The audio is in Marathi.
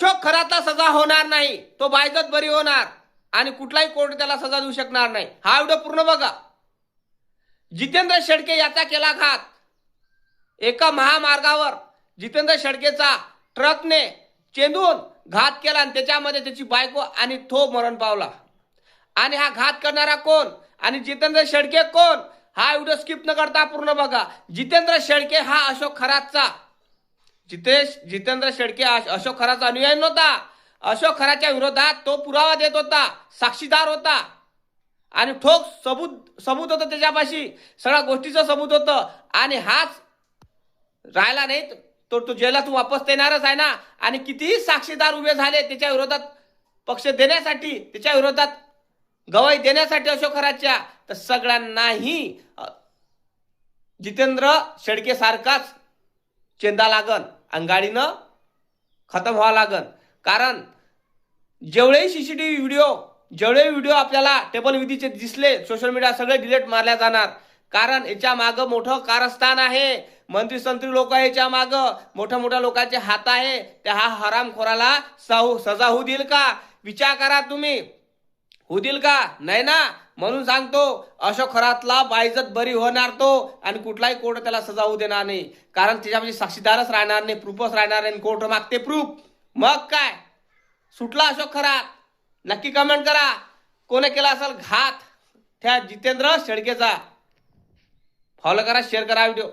अशोक खरातला सजा होणार नाही, तो बायजत बरी होणार आणि कुठलाही कोर्ट त्याला सजा देऊ शकणार नाही. हा व्हिडिओ पूर्ण बघा. जितेंद्र शेळके याचा केला घात. एका महामार्गावर जितेंद्र शेळकेचा ट्रकने चेंदून घात केला आणि त्याच्यामध्ये त्याची बायको आणि तो मरण पावला. आणि हा घात करणारा कोण आणि जितेंद्र शेळके कोण, हा व्हिडिओ स्किप न करता पूर्ण बघा. जितेंद्र शेळके हा अशोक खरातचा जितेंद्र शेळके अशोक खराचा अनुयायी नव्हता. अशोक खराच्या विरोधात तो पुरावा देत होता, साक्षीदार होता आणि ठोक सबूत होतं त्याच्यापाशी, सगळ्या गोष्टीचं सबूत होतं. आणि हाच राहिला नाही तो जेलातून वापस येणारच आहे ना. आणि कितीही साक्षीदार उभे झाले त्याच्या विरोधात पक्ष देण्यासाठी, त्याच्या विरोधात गवाही देण्यासाठी अशोक खराच्या, तर सगळ्यांनाही जितेंद्र शेळके सारखाच चेंदा लागन आणि गाडीनं खतम व्हावं लागन. कारण जेवढे व्हिडिओ आपल्याला टेबल विधीचे दिसले सोशल मीडिया सगळे डिलीट मारल्या जाणार. कारण याच्या मागं मोठं कारस्थान आहे. मंत्री संत्री लोक आहे याच्या मागं, मोठ्या लोकांचे हात आहे. त्या हा हरामखोराला सजा होऊ देईल का? विचार करा तुम्ही, होऊ देईल का? नाही ना. म्हणून सांगतो, अशोक खरातला बायजत बरी होणार तो आणि कुठलाही कोर्ट त्याला सजा होऊ देणार नाही. कारण त्याच्यामध्ये साक्षीदारच राहणार नाही, प्रूफच राहणार नाही. कोर्ट मागते प्रूफ, मग काय सुटला अशोक खरात. नक्की कमेंट करा कोणी केला असेल घात त्या जितेंद्र शेळकेचा. फॉलो करा, शेअर करा व्हिडिओ.